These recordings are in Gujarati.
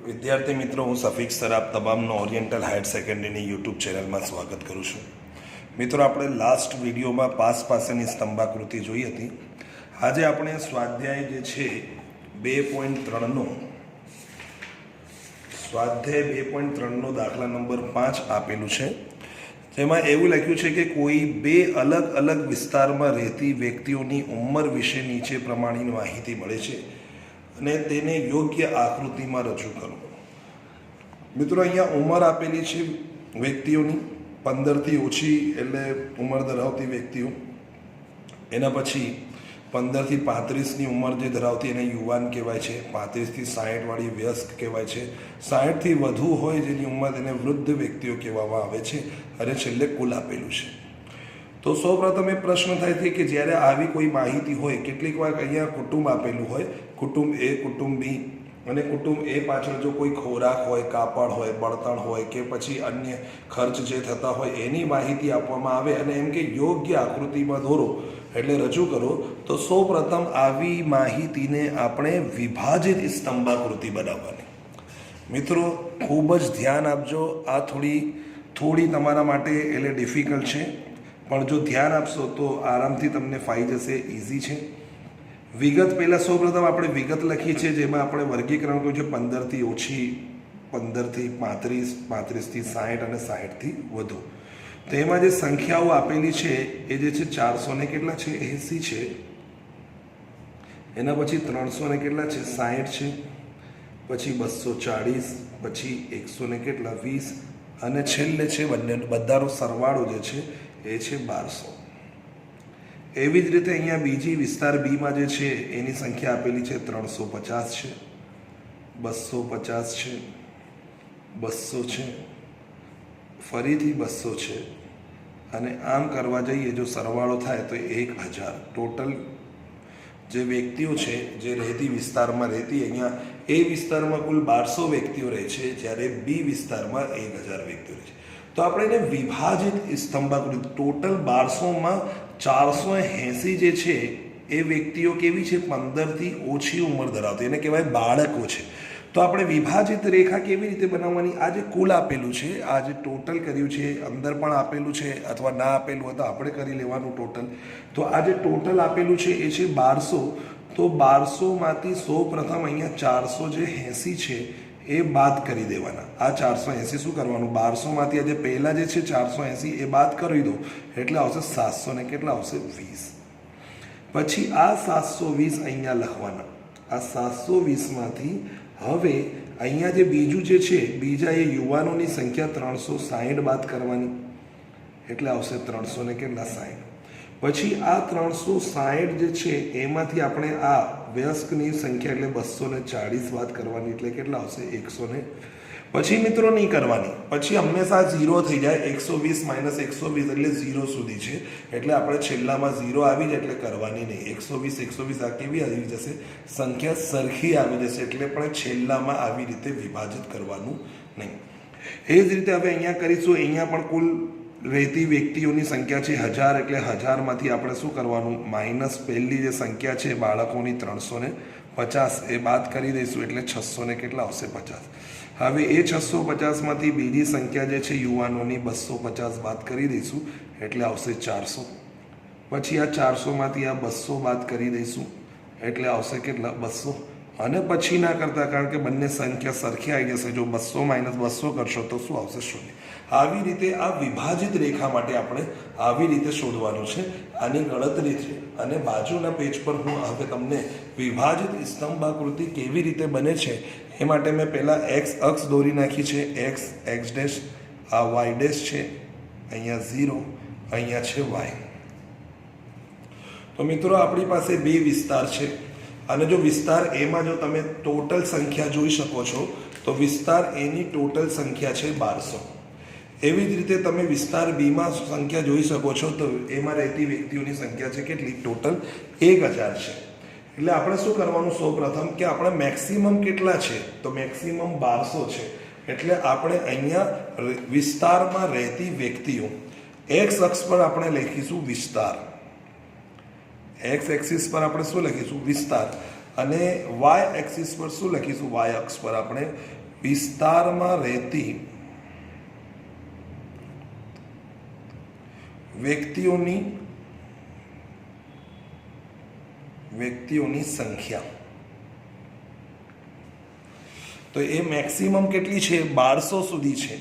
વિદ્યાર્થી મિત્રો, હું સફીક સર આપ તમામનો ઓરિએન્ટલ હાયર સેકન્ડરીની યુટ્યુબ ચેનલમાં સ્વાગત કરું છું. મિત્રો, આપણે લાસ્ટ વિડીયોમાં પાસ પાસેની સ્તંભાકૃતિ જોઈ હતી. આજે આપણે સ્વાધ્યાય જે છે 2.3નો સ્વાધ્યાય 2.3નો દાખલા નંબર 5 આપેલું છે. જેમાં એવું લખ્યું છે કે કોઈ બે અલગ અલગ વિસ્તારમાં રહેતી વ્યક્તિઓની ઉંમર વિશે નીચે પ્રમાણેની માહિતી મળે છે અને તેને યોગ્ય આકૃતિમાં રજૂ કરો. મિત્રો, અહીંયા ઉંમર આપેલી છે વ્યક્તિઓની 15થી ઓછી એટલે ઉંમર ધરાવતી વ્યક્તિઓ. એના પછી 15થી 35ની ઉંમર જે ધરાવતી એને યુવાન કહેવાય છે. 35થી 60 વાળી વયસ્ક કહેવાય છે. 60થી વધુ હોય જેની ઉંમર તેને વૃદ્ધ વ્યક્તિઓ કહેવામાં આવે છે. અને છેલ્લે કુલ આપેલું છે. તો સૌપ્રથમ એ પ્રશ્ન થાય છે કે જ્યારે આવી કોઈ માહિતી હોય, કેટલીક વાર અહીંયા કુટુંબ આપેલું હોય, કુટુંબ એ, કુટુંબ બી, અને કુટુંબ એ પાછળ જો કોઈ ખોરાક હોય, કાપડ હોય, બળતણ હોય કે પછી અન્ય ખર્ચ જે થતા હોય એની માહિતી આપવામાં આવે અને એમ કે યોગ્ય આકૃતિમાં દોરો એટલે રજૂ કરો, તો સૌપ્રથમ આવી માહિતીને આપણે વિભાજિત સ્તંભાકૃતિ બનાવવાની. મિત્રો, ખૂબ જ ધ્યાન આપજો. આ થોડી તમારા માટે એટલે ડિફિકલ્ટ છે, પણ જો ધ્યાન આપશો તો આરામથી તમને ફાઈ જશે. ઇઝી છે. વિગત પહેલાં સૌપ્રથમ આપણે વિગત લખી છે, જેમાં આપણે વર્ગીકરણ કર્યું છે 15થી ઓછી, 15થી 35, 35થી 60 અને 60થી વધુ. તો એમાં જે સંખ્યાઓ આપેલી છે એ જે છે 400 ને કેટલા છે 80 છે. એના પછી 300 ને કેટલા છે 60 છે. પછી 240, પછી 100 ને કેટલા 20 અને છેલ્લે છે બધાનો સરવાળો જે છે એ છે 1200. એવી જ રીતે અહીંયા બીજી વિસ્તાર બીમાં જે છે એની સંખ્યા આપેલી છે 350 છે, 250 છે, 200 છે, ફરીથી 200 છે અને આમ કરવા જઈએ જો સરવાળો થાય તો 1000. ટોટલ જે વ્યક્તિઓ છે જે રહેતી વિસ્તારમાં રહેતી, અહીંયા એ વિસ્તારમાં કુલ 1200 વ્યક્તિઓ રહે છે, જ્યારે બી વિસ્તારમાં 1000 વ્યક્તિઓ રહે છે. તો આપણે એને વિભાજિત સ્તંભાકૃતિ, ટોટલ 1200માં 480 જે છે એ વ્યક્તિઓ કેવી છે 15થી ઓછી ઉંમર ધરાવતી, એને કહેવાય બાળકો છે. તો આપણે વિભાજિત રેખા કેવી રીતે બનાવવાની? આ જે કુલ આપેલું છે, આ જે ટોટલ કર્યું છે, અંદર પણ આપેલું છે અથવા ના આપેલું હોય તો આપણે કરી લેવાનું ટોટલ. તો આ જે ટોટલ આપેલું છે એ છે 1200. તો 1200માંથી સૌ પ્રથમ અહીંયા 480 છે એ બાદ કરી દેવાના. આ 480 શું કરવાનું? 1200માંથી આજે પહેલાં જે છે 480 એ બાદ કરી દો એટલે આવશે 700 ને કેટલા આવશે 20. પછી આ 720 અહીંયા લખવાના. આ 720માંથી હવે અહીંયા જે બીજું જે છે, બીજા એ યુવાનોની સંખ્યા 360 બાદ કરવાની એટલે આવશે 300 ને કેટલા 60. પછી આ 360 જે છે એમાંથી આપણે આ વયસ્કની સંખ્યા એટલે 240 બાદ કરવાની એટલે કેટલા આવશે 100 ને. પછી મિત્રો નહીં કરવાની, પછી હંમેશા 0 થઈ જાય. 120 માઇનસ 120 એટલે 0 સુધી છે, એટલે આપણે છેલ્લામાં 0 આવી જાય એટલે કરવાની નહીં. 120 આ કેવી આવી જશે? સંખ્યા સરખી આવી જશે, એટલે પણ છેલ્લામાં આવી રીતે વિભાજિત કરવાનું નહીં. એ જ રીતે હવે અહીંયા કરીશું. અહીંયા પણ કુલ રહેતી વ્યક્તિઓની સંખ્યા છે 1000, એટલે 1000માંથી આપણે શું કરવાનું? માઇનસ પહેલી જે સંખ્યા છે બાળકોની 350 એ બાદ કરી દઈશું એટલે 600 ને કેટલા આવશે 50. હવે એ 650માંથી બીજી સંખ્યા જે છે યુવાનોની 250 બાદ કરી દઈશું એટલે આવશે 400. પછી આ 400માંથી આ 200 બાદ કરી દઈશું એટલે આવશે કેટલા 200. અને પછી ના કરતા, કારણ કે બંને સંખ્યા સરખી આવી જશે. જો 200 માઇનસ 200 કરશો તો શું આવશે? 0. આવી રીતે આ વિભાજિત રેખા માટે આપણે આવી રીતે શોધવાનું છે. આની ગણતરી છે અને બાજુના પેજ પર હું હવે તમને વિભાજિત સ્તંભાકૃતિ કેવી રીતે બને છે એ માટે મેં પહેલાં એક્સ અક્ષ દોરી નાખી છે. એક્સ ડેશ, આ વાય ડેશ છે, અહીંયા 0, અહીંયા છે વાય. તો મિત્રો, આપણી પાસે બે વિસ્તાર છે અને જો વિસ્તાર એમાં જો તમે ટોટલ સંખ્યા જોઈ શકો છો તો વિસ્તાર એની ટોટલ સંખ્યા છે 1200. એવી જ રીતે તમે વિસ્તાર બીમાં સંખ્યા જોઈ શકો છો તો એમાં રહેતી વ્યક્તિઓની સંખ્યા છે કેટલી? ટોટલ 1000 છે. એટલે આપણે શું કરવાનું? સૌ પ્રથમ કે આપણે મેક્સિમમ કેટલા છે? તો મેક્સિમમ 1200 છે. એટલે આપણે અહીંયા વિસ્તારમાં રહેતી વ્યક્તિઓ, એક્સ અક્ષ પર આપણે લખીશું વિસ્તાર, એક્સ એક્સિસ પર આપણે શું લખીશું? વિસ્તાર. અને વાય એક્સિસ પર શું લખીશું? વાય અક્ષ પર આપણે વિસ્તારમાં રહેતી વ્યક્તિઓની સંખ્યા, તો એ મેક્સિમમ કેટલી છે? 1200 સુધી છે.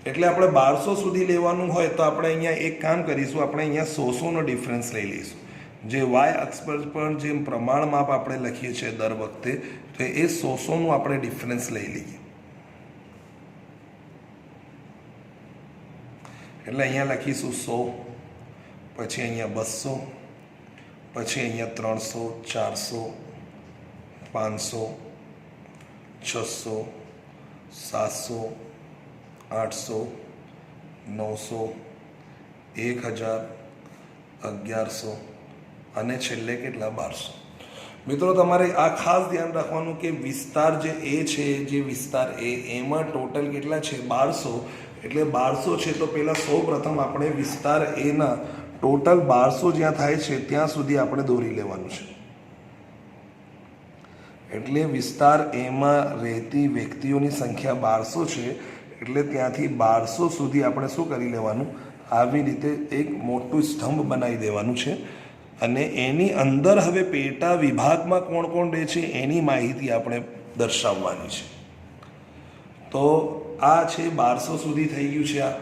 એટલે આપણે 1200 સુધી લેવાનું હોય તો આપણે અહીંયા એક કામ કરીશું, આપણે અહીંયા 100 નો ડિફરન્સ લઈ લઈશું. જે વાય અક્ષ પર જે પ્રમાણ માપ આપણે લખીએ છીએ દર વખતે, તો એ 100 નું આપણે ડિફરન્સ લઈ લઈએ. એટલે અહીંયા લખીશું 100, પછી અહીંયા 200, પછી અહીંયા 300, 400, 500, 600, 700, 800, 900, 1000, 1100 અને છેલ્લે કેટલા? 1200. મિત્રો તમારે આ ખાસ ધ્યાન રાખવાનું કે વિસ્તાર જે એ છે, જે વિસ્તાર એમાં ટોટલ કેટલા છે? 1200. એટલે 1200 છે તો પહેલાં સૌપ્રથમ આપણે વિસ્તાર એના ટોટલ 1200 જ્યાં થાય છે ત્યાં સુધી આપણે દોરી લેવાનું છે. એટલે વિસ્તાર એમાં રહેતી વ્યક્તિઓની સંખ્યા 1200 છે. એટલે ત્યાંથી 1200 સુધી આપણે શું કરી લેવાનું? આવી રીતે એક મોટું સ્તંભ બનાવી દેવાનું છે. અને એની અંદર હવે પેટા વિભાગમાં કોણ કોણ રહે છે એની માહિતી આપણે દર્શાવવાની છે. તો આ છે 1200 સુધી થઈ ગયું છે. આ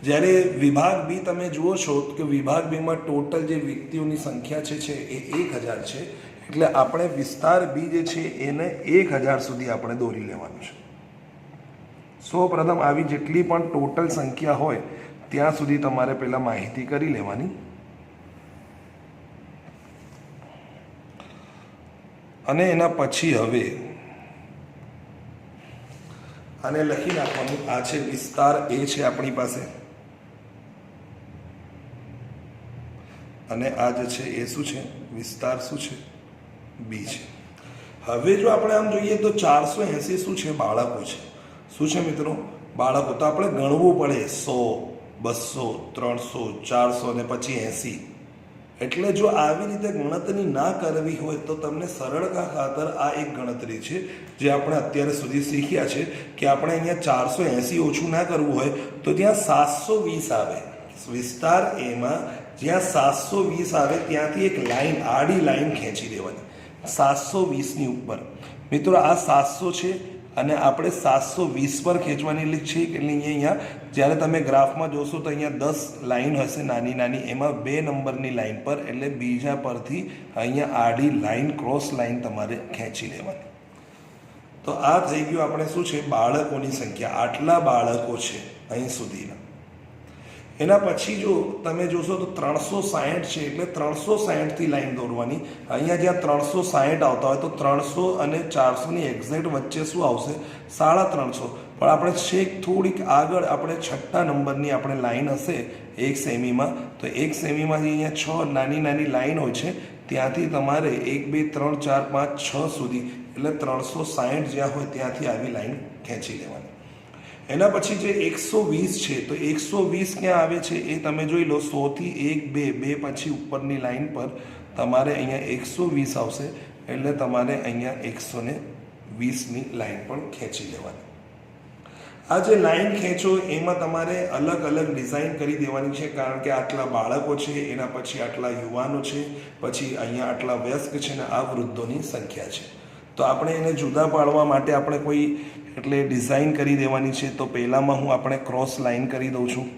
જ્યારે વિભાગ બી તમે જુઓ છો કે વિભાગ બીમાં ટોટલ જે વ્યક્તિઓની સંખ્યા છે એ 1000 છે. એટલે આપણે વિસ્તાર બી જે છે એને 1000 સુધી આપણે દોરી લેવાનું છે. સૌપ્રથમ આવી જેટલી પણ ટોટલ સંખ્યા હોય ત્યાં સુધી તમારે પહેલાં માહિતી કરી લેવાની. અને એના પછી હવે આને લખી નાખવાનું. આ છે વિસ્તાર એ છે આપણી પાસે, અને આ જે છે એ શું છે? વિસ્તાર શું છે? બી છે. હવે જો આપણે આમ જોઈએ તો 480 શું છે? બાળકો છે. શું છે મિત્રો? બાળકો. તો આપણે ગણવું પડે 100, 200, 300, 400 અને પછી 80. એટલે જો આવી રીતે ગણતરી ના કરવી હોય તો તમને સરળતા ખાતર આ એક ગણતરી છે જે આપણે અત્યારે સુધી શીખ્યા છે કે આપણે અહીંયા 480 ઓછું ના કરવું હોય તો ત્યાં 720 આવે. વિસ્તાર એમાં જ્યાં 720 આવે ત્યાંથી એક લાઈન, આડી લાઈન ખેંચી દેવાની 720ની ઉપર. મિત્રો આ 700 છે અને આપણે 720 પર ખેંચવાની છે. એટલે અહીંયા જ્યારે તમે ગ્રાફમાં જોશો તો અહીંયા 10 લાઈન હશે નાની નાની, એમાં 2 નંબરની લાઈન પર, એટલે બીજા પરથી અહીંયા આડી લાઈન, ક્રોસ લાઈન તમારે ખેંચી લેવાની. તો આ થઈ ગયું આપણે શું છે? બાળકોની સંખ્યા. આટલા બાળકો છે અહીં સુધીના. એના પછી જો તમે જોશો તો 360 છે. એટલે 360થી લાઈન દોરવાની. અહીંયા જ્યાં 360 આવતા હોય તો 300 અને 400ની એક્ઝેક્ટ વચ્ચે શું આવશે? 350. પણ આપણે છેક થોડીક આગળ આપણે 6 નંબરની આપણે લાઈન હશે 1 સેમીમાં. તો 1 સેમીમાં અહીંયા 6 નાની નાની લાઈન હોય છે, ત્યાંથી તમારે 1, 2, 3, 4, 5, 6 સુધી, એટલે 360 જ્યાં હોય ત્યાંથી આવી લાઈન ખેંચી લેવાની. એના પછી જે 120 છે તો 120 ક્યાં આવે છે એ તમે જોઈ લો. 100 થી 1, 2 પછી ઉપરની લાઈન પર તમારે અહીંયા 120 આવશે. એટલે તમારે અહીંયા 120ની લાઈન પણ ખેંચી લેવાની. આ જે લાઈન ખેંચો એમાં તમારે અલગ અલગ ડિઝાઇન કરી દેવાની છે, કારણ કે આટલા બાળકો છે, એના પછી આટલા યુવાનો છે, પછી અહીંયા આટલા વયસ્ક છે ને આ વૃદ્ધોની સંખ્યા છે. તો આપણે એને જુદા પાડવા માટે આપણે કોઈ એટલે ડિઝાઇન કરી દેવાની છે. તો પહેલામાં હું આપણે ક્રોસ લાઈન કરી દઉં છું.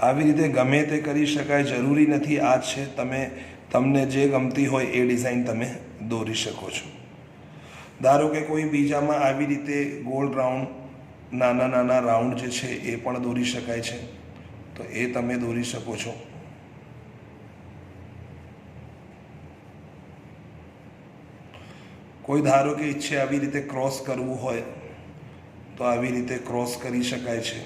આવી રીતે ગમે તે કરી શકાય, જરૂરી નથી આ છે. તમને જે ગમતી હોય એ ડિઝાઇન તમે દોરી શકો છો. ધારો કે કોઈ બીજામાં આવી રીતે ગોળ રાઉન્ડ, નાના નાના રાઉન્ડ જે છે એ પણ દોરી શકાય છે. તો એ તમે દોરી શકો છો. કોઈ ધારો કે ઈચ્છે આવી રીતે ક્રોસ કરવું હોય તો આવી રીતે ક્રોસ કરી શકાય છે.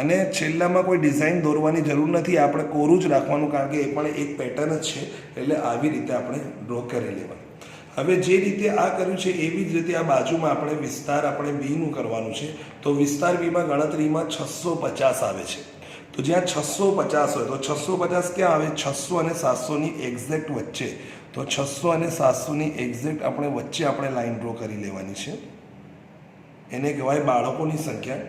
અને છેલ્લામાં કોઈ ડિઝાઇન દોરવાની જરૂર નથી, આપણે કોરું જ રાખવાનું, કારણ કે એ પણ એક પેટર્ન જ છે. એટલે આવી રીતે આપણે ડ્રો કરી લેવાનું. હવે જે રીતે આ કર્યું છે એવી જ રીતે આ બાજુમાં આપણે વિસ્તાર આપણે બીનું કરવાનું છે. તો વિસ્તાર બીમાં ગણતરીમાં 650 આવે છે. તો જ્યાં 650 હોય તો 650 ક્યાં આવે? 600 અને 700ની એક્ઝેક્ટ વચ્ચે. તો 600 અને 700ની એક્ઝેક્ટ આપણે વચ્ચે આપણે લાઈન ડ્રો કરી લેવાની છે. એને કહેવાય બાળકોની સંખ્યા.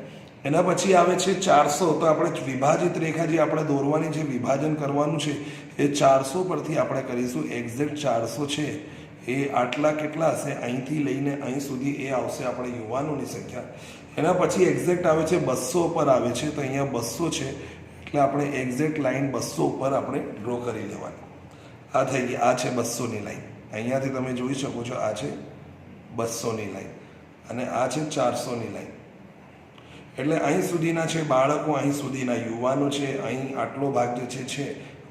એના પછી આવે છે 400. તો આપણે વિભાજિત રેખા જે આપણે દોરવાની છે, વિભાજન કરવાનું છે, એ 400 પરથી આપણે કરીશું. એક્ઝેક્ટ 400 છે એ આટલા કેટલા હશે? અહીંથી લઈને અહીં સુધી એ આવશે આપણે યુવાનોની સંખ્યા. એના પછી એક્ઝેક્ટ આવે છે 200 પર આવે છે. તો અહીંયા 200 છે એટલે આપણે એક્ઝેક્ટ લાઈન 200 ઉપર આપણે ડ્રો કરી લેવાની. આ થઈ ગઈ. આ છે 200ની લાઈન. અહીંયાથી તમે જોઈ શકો છો આ છે 200ની લાઈન અને આ છે 400ની લાઈન. એટલે અહીં સુધીના છે બાળકો, અહીં સુધીના યુવાનો છે, અહીં આટલો ભાગ જે છે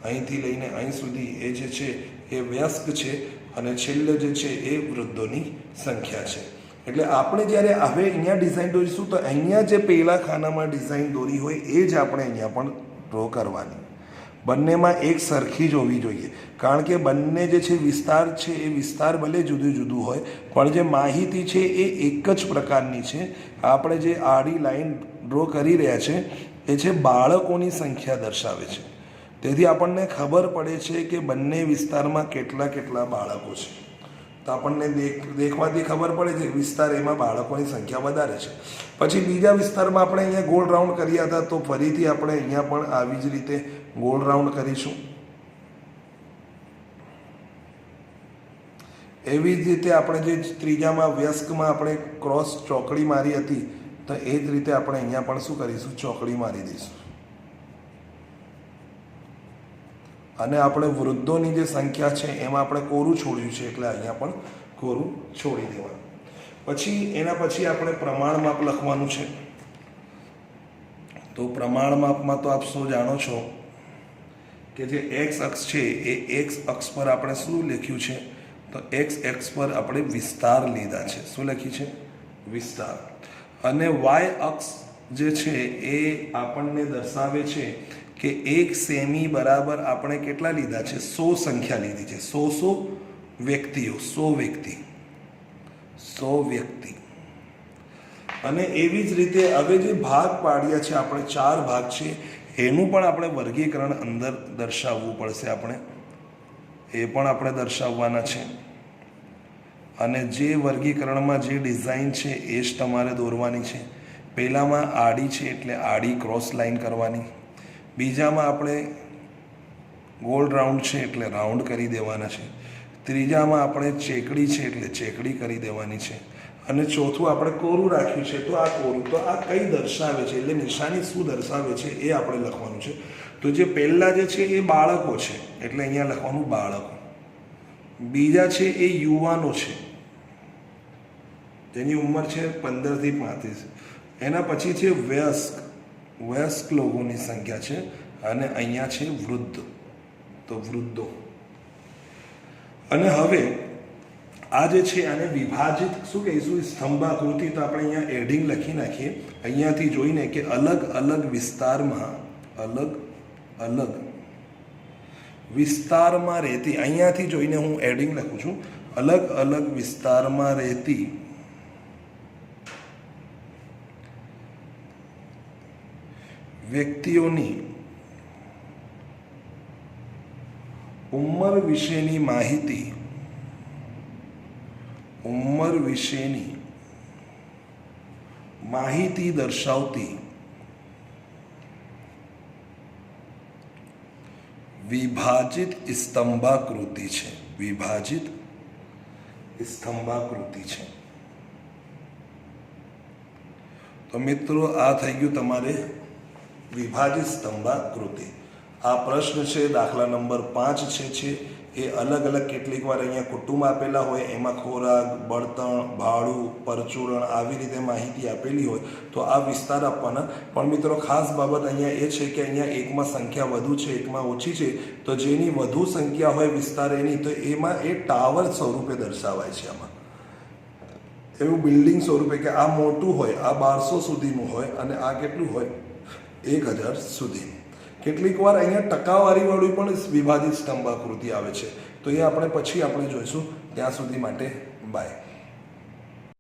અહીંથી લઈને અહીં સુધી એ જે છે એ વયસ્ક છે અને છેલ્લે જે છે એ વૃદ્ધોની સંખ્યા છે. એટલે આપણે જ્યારે હવે અહીંયા ડિઝાઇન દોરીશું તો અહીંયા જે પહેલા ખાનામાં ડિઝાઇન દોરી હોય એ જ આપણે અહીંયા પણ ડ્રો કરવાની. બંનેમાં એક સરખી જ હોવી જોઈએ, કારણ કે બંને જે છે વિસ્તાર છે એ વિસ્તાર ભલે જુદું જુદું હોય પણ જે માહિતી છે એ એક જ પ્રકારની છે. આપણે જે આડી લાઈન ડ્રો કરી રહ્યા છે એ છે બાળકોની સંખ્યા દર્શાવે છે. તેથી આપણને ખબર પડે છે કે બંને વિસ્તારમાં કેટલા કેટલા બાળકો છે. તો આપણને દેખવાથી ખબર પડે છે વિસ્તાર એમાં બાળકોની સંખ્યા વધારે છે. પછી બીજા વિસ્તારમાં આપણે અહીંયા ગોળ રાઉન્ડ કર્યા હતા તો ફરીથી આપણે અહીંયા પણ આવી જ રીતે ગોળ રાઉન્ડ કરીશું. એવી જ રીતે આપણે જે ત્રીજામાં વ્યસ્કમાં આપણે ક્રોસ ચોકડી મારી હતી તો એ જ રીતે આપણે અહીંયા પણ શું કરીશું? ચોકડી મારી દઈશું. અને આપણે વૃદ્ધોની જે સંખ્યા છે એમાં આપણે કોરું છોડ્યું છે એટલે અહીંયા પણ કોરું છોડી દેવાનું. પછી એના પછી આપણે પ્રમાણ માપ લખવાનું છે. તો પ્રમાણ માપમાં તો આપ સૌ જાણો છો કે જે એક્સ અક્ષ છે એ એક્સ અક્ષ પર આપણે શું લખ્યું છે? તો એક્સ અક્ષ પર આપણે વિસ્તાર લીધા છે. શું લખ્યું છે? વિસ્તાર. અને વાય અક્ષ જે છે એ આપણને દર્શાવે છે કે 1 સેમી બરાબર આપણે કેટલા લીધા છે? 100 સંખ્યા લીધી છે. 100 વ્યક્તિઓ, 100 વ્યક્તિ, 100 વ્યક્તિ. અને એવી જ રીતે હવે જે ભાગ પાડ્યા છે આપણે 4 ભાગ છે એનું પણ આપણે વર્ગીકરણ અંદર દર્શાવવું પડશે. આપણે એ પણ આપણે દર્શાવવાના છે. અને જે વર્ગીકરણમાં જે ડિઝાઇન છે એ જ તમારે દોરવાની છે. પહેલામાં આડી છે એટલે આડી ક્રોસ લાઈન કરવાની. બીજામાં આપણે ગોળ રાઉન્ડ છે એટલે રાઉન્ડ કરી દેવાના છે. ત્રીજામાં આપણે ચેકડી છે એટલે ચેકડી કરી દેવાની છે. અને ચોથું આપણે કોરું રાખ્યું છે. તો આ કોરું તો આ કઈ દર્શાવે છે એટલે નિશાની શું દર્શાવે છે એ આપણે લખવાનું છે. તો જે પહેલાં જે છે એ બાળકો છે એટલે અહીંયા લખવાનું બાળકો. બીજા છે એ યુવાનો છે જેની ઉંમર છે 15 થી 35. એના પછી છે વયસ્ક, વયસ્ક લોકોની સંખ્યા છે. અને અહીંયા છે વૃદ્ધ, તો વૃદ્ધો. અને હવે આ જે છે આને વિભાજિત શું કહીશું? સ્તંભાકૃતિ. તો આપણે અહીંયા એડિંગ લખી નાખીએ અહીંયાથી જોઈને કે અલગ અલગ વિસ્તારમાં, અલગ અલગ વિસ્તારમાં રહેતી, અહીંયાથી જોઈને હું એડિંગ લખું છું, અલગ અલગ વિસ્તારમાં રહેતી વ્યક્તિઓની ઉંમર વિશેની માહિતી, ઉંમર વિશેની માહિતી દર્શાવતી વિભાજિત સ્તંભાકૃતિ છે. વિભાજિત સ્તંભાકૃતિ છે. તો મિત્રો આ થઈ ગયું તમારે વિભાજિત સ્તંભાકૃતિ. આ પ્રશ્ન છે દાખલા નંબર 5 છે એ અલગ અલગ કેટલીક વાર અહીંયા કુટુંબ આપેલા હોય એમાં ખોરાક, બળતણ, ભાડું, પરચુરણ આવી રીતે માહિતી આપેલી હોય તો આ વિસ્તાર આપવાના. પણ મિત્રો ખાસ બાબત અહીંયા એ છે કે અહીંયા એકમાં સંખ્યા વધુ છે, એકમાં ઓછી છે. તો જેની વધુ સંખ્યા હોય વિસ્તાર એની તો એમાં એ ટાવર સ્વરૂપે દર્શાવાય છે. આમાં એવું બિલ્ડિંગ સ્વરૂપે કે આ મોટું હોય, આ 1200 સુધીનું હોય અને આ કેટલું હોય? 1000 સુધી. કેટલીક વાર અહીંયા ટકાવારીવાળું પણ વિભાજિત સ્તંભાકૃતિ આવે છે તો એ આપણે પછી આપણે જોઈશું. ત્યાં સુધી માટે બાય.